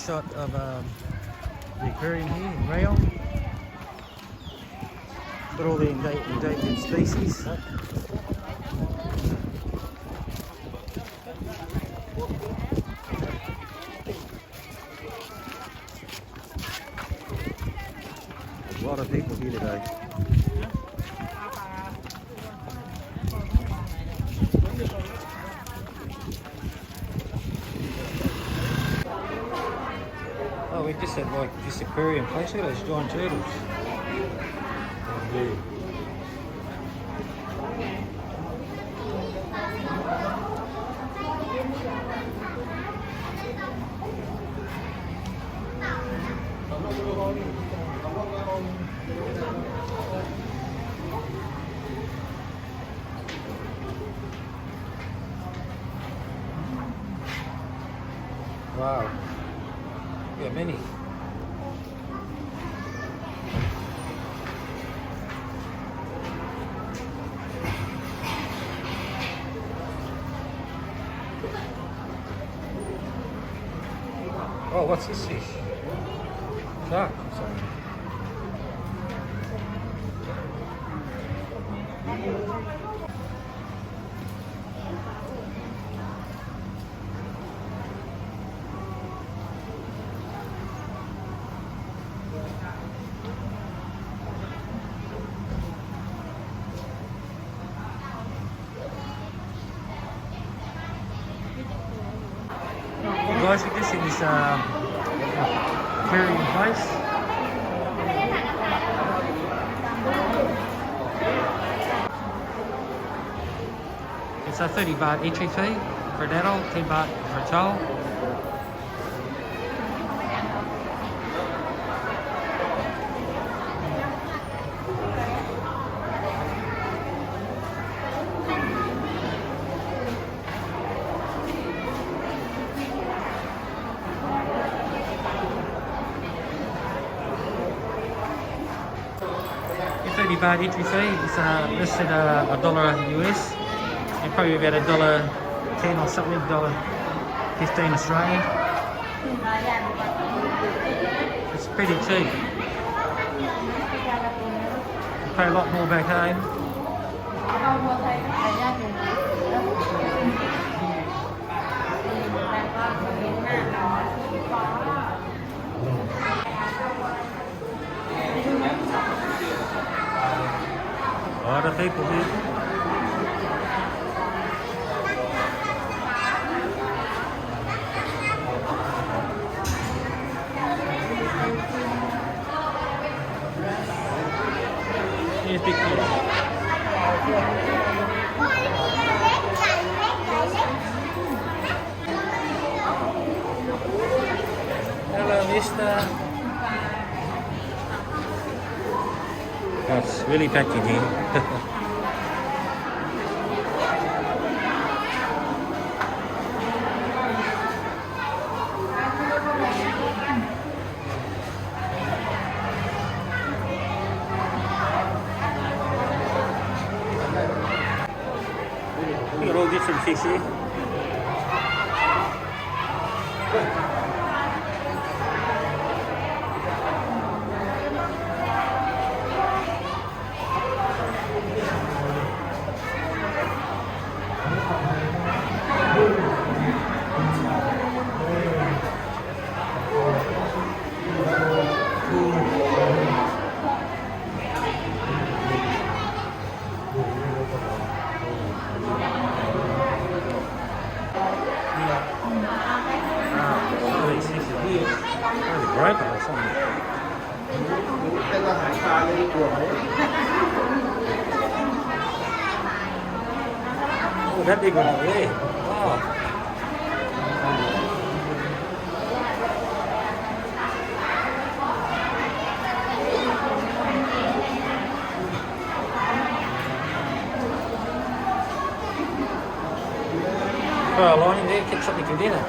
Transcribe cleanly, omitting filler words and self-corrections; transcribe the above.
shot of the aquarium here in Rayong. Got all the endangered species. A lot of people here today. Oh, we just had like this aquarium place. Look at those giant turtles. Yeah. Wow. Yeah, many. Oh, what's this fish? Shark or something. Guys, we're just in this aquarium place. It's a 30 baht entry fee for an adult, 10 baht for a child. $30 entry fee is listed $1 US and probably about $1.10 or something, $1.15 Australian. It's pretty cheap. You pay a lot more back home. A lot of people here. Here's big fish. Hello, mister. Oh, it's really packed in here. We got all different fish here. Right or something. Oh, that big one over there. Wow. Oh, a line in there, get something for dinner.